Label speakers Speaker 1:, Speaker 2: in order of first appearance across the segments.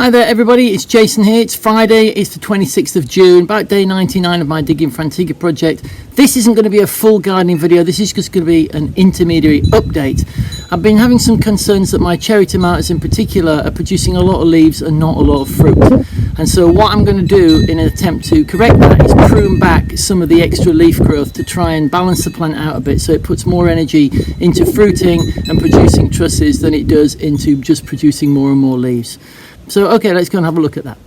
Speaker 1: Hi there everybody, it's Jason here. It's Friday, it's the 26th of June, about day 99 of my Digging for Antigua project. This isn't going to be a full gardening video, this is just going to be an intermediary update. I've been having some concerns that my cherry tomatoes in particular are producing a lot of leaves and not a lot of fruit. And so what I'm going to do in an attempt to correct that is prune back some of the extra leaf growth to try and balance the plant out a bit so it puts more energy into fruiting and producing trusses than it does into just producing more and more leaves. So okay, let's go and have a look at that.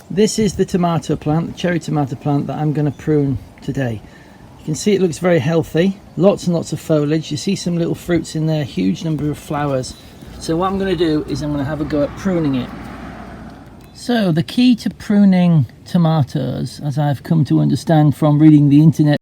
Speaker 1: This is the tomato plant, the cherry tomato plant that I'm going to prune today. You can see it looks very healthy, lots and lots of foliage. You see some little fruits in there, huge number of flowers. So what I'm going to do is I'm going to have a go at pruning it. So the key to pruning tomatoes, as I've come to understand from reading the internet,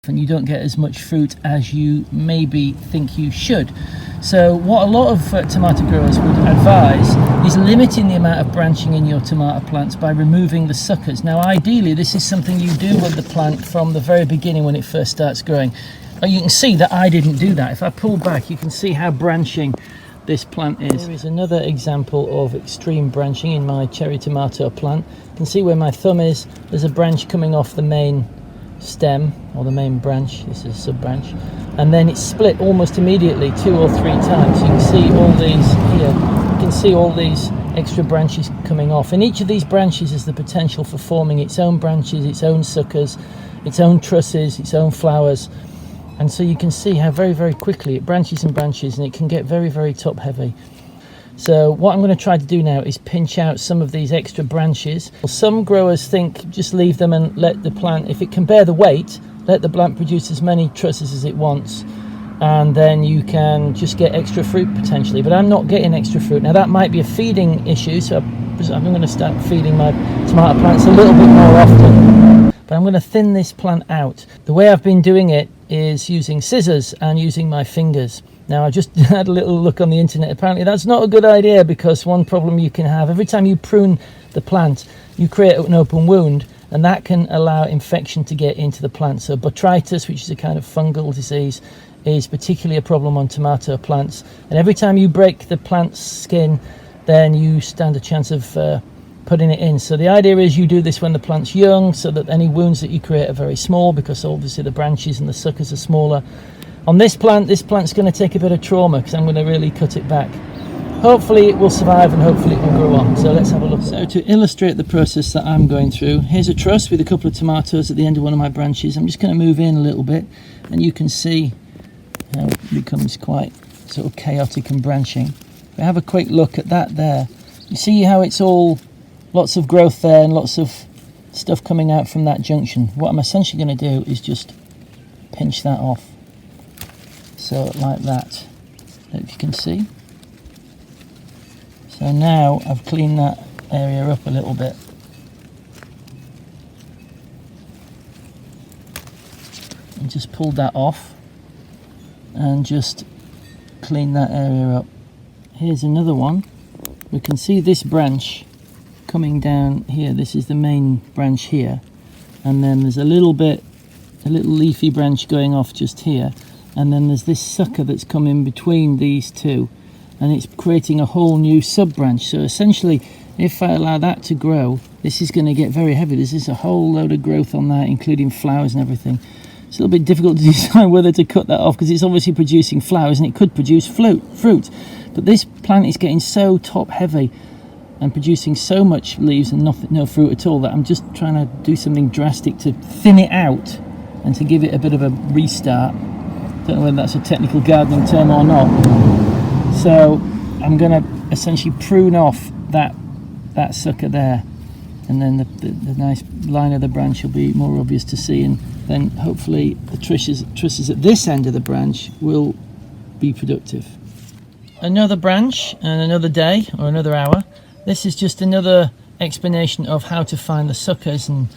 Speaker 1: and you don't get as much fruit as you maybe think you should. So what a lot of tomato growers would advise is limiting the amount of branching in your tomato plants by removing the suckers. Now ideally this is something you do with the plant from the very beginning when it first starts growing. You can see that I didn't do that. If I pull back you can see how branching this plant is. Here is another example of extreme branching in my cherry tomato plant. You can see where my thumb is, there's a branch coming off the main stem or the main branch. This is a sub branch, and then it's split almost immediately 2 or 3 times. You can see all these here, you can see all these extra branches coming off, and each of these branches has the potential for forming its own branches, its own suckers, its own trusses, its own flowers. And so you can see how very quickly it branches and branches, and it can get very top heavy. So what I'm going to try to do now is pinch out some of these extra branches. Some growers think just leave them and let the plant, if it can bear the weight, let the plant produce as many trusses as it wants, and then you can just get extra fruit potentially. But I'm not getting extra fruit. Now that might be a feeding issue, so I'm going to start feeding my tomato plants a little bit more often. But I'm going to thin this plant out. The way I've been doing it is using scissors and using my fingers. Now I just had a little look on the internet. Apparently that's not a good idea, because one problem you can have, every time you prune the plant you create an open wound, and that can allow infection to get into the plant. So botrytis, which is a kind of fungal disease, is particularly a problem on tomato plants, and every time you break the plant's skin then you stand a chance of putting it in. So the idea is you do this when the plant's young, so that any wounds that you create are very small, because obviously the branches and the suckers are smaller. On this plant's going to take a bit of trauma, because I'm going to really cut it back. Hopefully it will survive, and hopefully it will grow on. So let's have a look. So to illustrate the process that I'm going through, here's a truss with a couple of tomatoes at the end of one of my branches. I'm just going to move in a little bit, and you can see how it becomes quite sort of chaotic and branching. If we have a quick look at that there, you see how it's all lots of growth there and lots of stuff coming out from that junction. What I'm essentially going to do is just pinch that off. So like that, if you can see. So now I've cleaned that area up a little bit. And just pulled that off and just clean that area up. Here's another one. We can see this branch coming down here. This is the main branch here, and then there's a little leafy branch going off just here. And then there's this sucker that's come in between these two, and it's creating a whole new sub branch. So essentially, if I allow that to grow, this is going to get very heavy. There's a whole load of growth on that, including flowers and everything. It's a little bit difficult to decide whether to cut that off, because it's obviously producing flowers and it could produce fruit. But this plant is getting so top heavy and producing so much leaves and no fruit at all, that I'm just trying to do something drastic to thin it out and to give it a bit of a restart. Don't know whether that's a technical gardening term or not. So I'm going to essentially prune off that sucker there, and then the nice line of the branch will be more obvious to see, and then hopefully the trusses at this end of the branch will be productive. another branch and another day or another hour. This is just another explanation of how to find the suckers and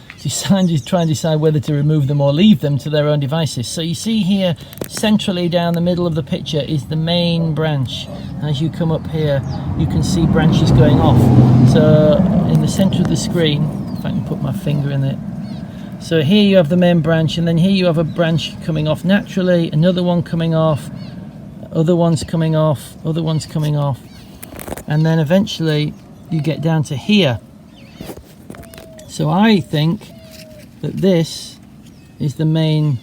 Speaker 1: try and decide whether to remove them or leave them to their own devices. So you see here, centrally down the middle of the picture is the main branch. As you come up here, you can see branches going off. So in the center of the screen, if I can put my finger in it, so here you have the main branch, and then here you have a branch coming off naturally, another one coming off, other ones coming off, other ones coming off, and then eventually you get down to here. So I think that this is the main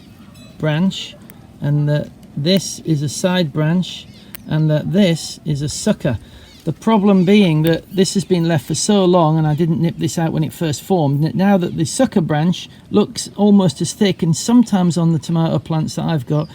Speaker 1: branch, and that this is a side branch, and that this is a sucker. The problem being that this has been left for so long, and I didn't nip this out when it first formed, now that the sucker branch looks almost as thick, and sometimes on the tomato plants that I've got,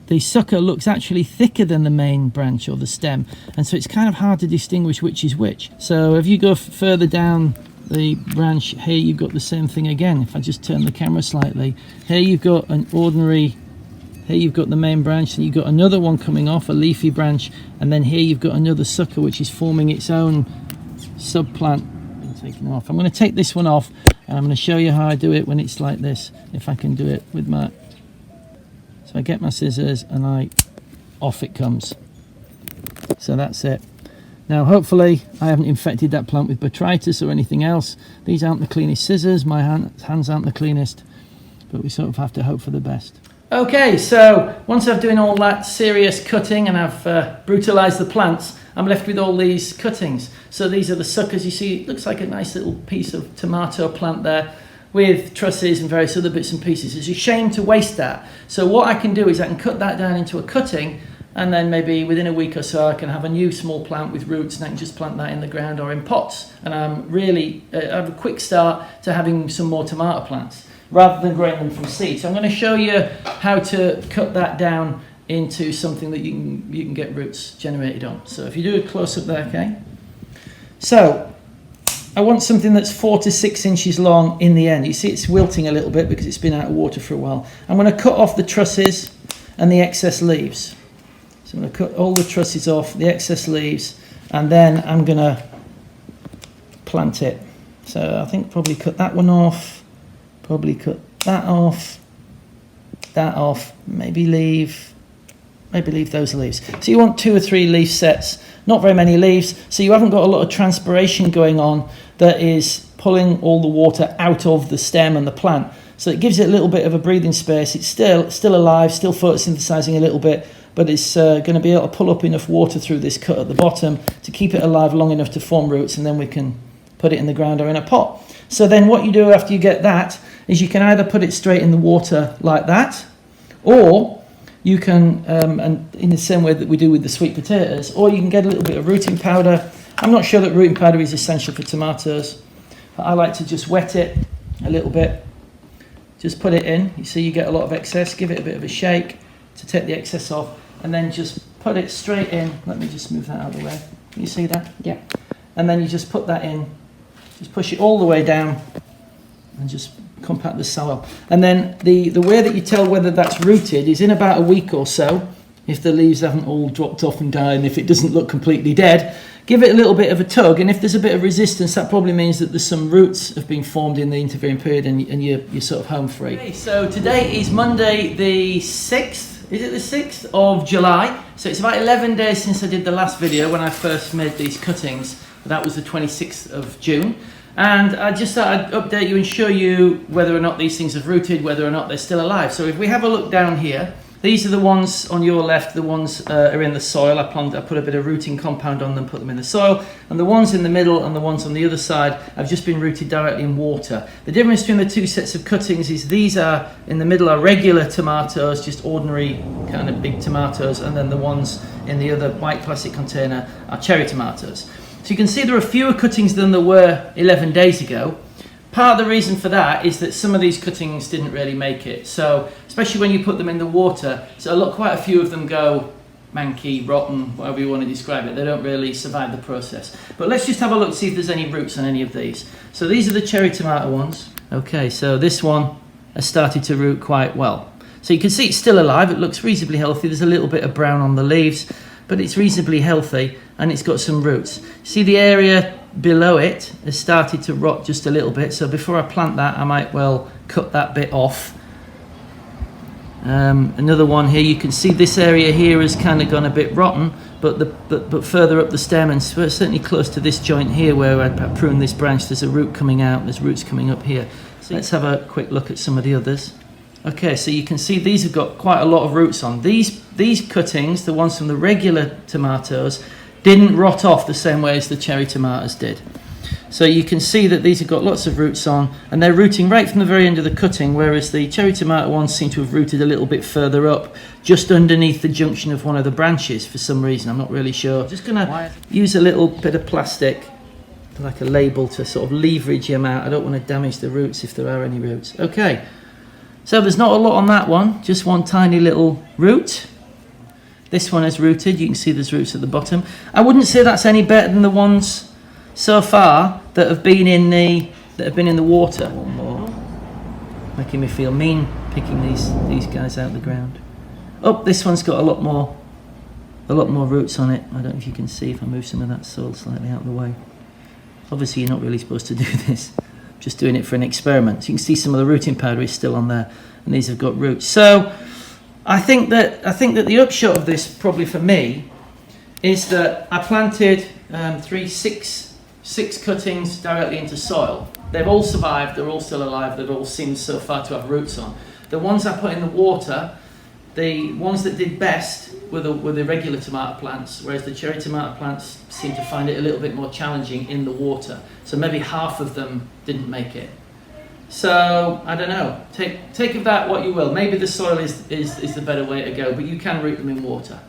Speaker 1: the sucker looks actually thicker than the main branch or the stem, and so it's kind of hard to distinguish which is which. So if you go further down the branch, here you've got the same thing again. If I just turn the camera slightly, here you've got an ordinary, here you've got the main branch, and you've got another one coming off, a leafy branch, and then here you've got another sucker which is forming its own subplant. Taking off. I'm going to take this one off, and I'm going to show you how I do it when it's like this, if I can do it with my, so I get my scissors and off it comes. So that's it. Now hopefully I haven't infected that plant with botrytis or anything else. These aren't the cleanest scissors, my hands aren't the cleanest, but we sort of have to hope for the best. Okay, so once I've done all that serious cutting and I've brutalized the plants, I'm left with all these cuttings. So these are the suckers. You see, it looks like a nice little piece of tomato plant there with trusses and various other bits and pieces. It's a shame to waste that. So what I can do is I can cut that down into a cutting, and then maybe within a week or so I can have a new small plant with roots, and I can just plant that in the ground or in pots. And I'm really have a quick start to having some more tomato plants rather than growing them from seed. So I'm going to show you how to cut that down into something that you can get roots generated on. So if you do a close-up there, okay? So I want something that's 4 to 6 inches long in the end. You see it's wilting a little bit because it's been out of water for a while. I'm going to cut off the trusses and the excess leaves. So I'm going to cut all the trusses off, the excess leaves, and then I'm going to plant it. So I think probably cut that one off, probably cut that off, maybe leave those leaves. So you want 2 or 3 leaf sets, not very many leaves, so you haven't got a lot of transpiration going on that is pulling all the water out of the stem and the plant. So it gives it a little bit of a breathing space. It's still alive, still photosynthesizing a little bit, but it's going to be able to pull up enough water through this cut at the bottom to keep it alive long enough to form roots, and then we can put it in the ground or in a pot. So then what you do after you get that is you can either put it straight in the water like that, or you can, and in the same way that we do with the sweet potatoes, or you can get a little bit of rooting powder. I'm not sure that rooting powder is essential for tomatoes, but I like to just wet it a little bit. Just put it in. You see you get a lot of excess. Give it a bit of a shake to take the excess off, and then just put it straight in. Let me just move that out of the way. Can you see that? Yeah. And then you just put that in. Just push it all the way down and just compact the soil. And then the way that you tell whether that's rooted is in about a week or so, if the leaves haven't all dropped off and died, and if it doesn't look completely dead, give it a little bit of a tug, and if there's a bit of resistance, that probably means that there's some roots have been formed in the intervening period, and you're sort of home free. Okay, so today is Monday the 6th, is it the 6th of July? So it's about 11 days since I did the last video when I first made these cuttings. That was the 26th of June. And I just thought I'd update you and show you whether or not these things have rooted, whether or not they're still alive. So if we have a look down here, these are the ones on your left, the ones are in the soil. I put a bit of rooting compound on them, put them in the soil. And the ones in the middle and the ones on the other side have just been rooted directly in water. The difference between the two sets of cuttings is these are, in the middle are regular tomatoes, just ordinary kind of big tomatoes, and then the ones in the other white plastic container are cherry tomatoes. So you can see there are fewer cuttings than there were 11 days ago. Part of the reason for that is that some of these cuttings didn't really make it. So, especially when you put them in the water, so quite a few of them go manky, rotten, whatever you want to describe it. They don't really survive the process. But let's just have a look, see if there's any roots on any of these. So these are the cherry tomato ones. Okay, so this one has started to root quite well. So you can see it's still alive. It looks reasonably healthy. There's a little bit of brown on the leaves. but it's reasonably healthy and it's got some roots. See, the area below it has started to rot just a little bit, so before I plant that I might well cut that bit off. Another one here, you can see this area here has kind of gone a bit rotten, but further up the stem, and certainly close to this joint here where I prune this branch, there's a root coming out, there's roots coming up here. So let's have a quick look at some of the others. Okay, so you can see these have got quite a lot of roots on. These cuttings, the ones from the regular tomatoes, didn't rot off the same way as the cherry tomatoes did. So you can see that these have got lots of roots on, and they're rooting right from the very end of the cutting, whereas the cherry tomato ones seem to have rooted a little bit further up, just underneath the junction of one of the branches for some reason. I'm not really sure. I'm just going to use a little bit of plastic, like a label, to sort of leverage them out. I don't want to damage the roots if there are any roots. Okay, so there's not a lot on that one, just one tiny little root. This one is rooted, you can see there's roots at the bottom. I wouldn't say that's any better than the ones so far that have been in the water. One more, making me feel mean picking these guys out of the ground. Oh, this one's got a lot more roots on it. I don't know if you can see if I move some of that soil slightly out of the way. Obviously you're not really supposed to do this, just doing it for an experiment. So you can see some of the rooting powder is still on there, and these have got roots. So I think that the upshot of this, probably for me, is that I planted six cuttings directly into soil. They've all survived, they're all still alive, they've all seemed so far to have roots on. The ones I put in the water, the ones that did best were the regular tomato plants, whereas the cherry tomato plants seem to find it a little bit more challenging in the water. So maybe half of them didn't make it. So I don't know, take of that what you will. Maybe the soil is the better way to go, but you can root them in water.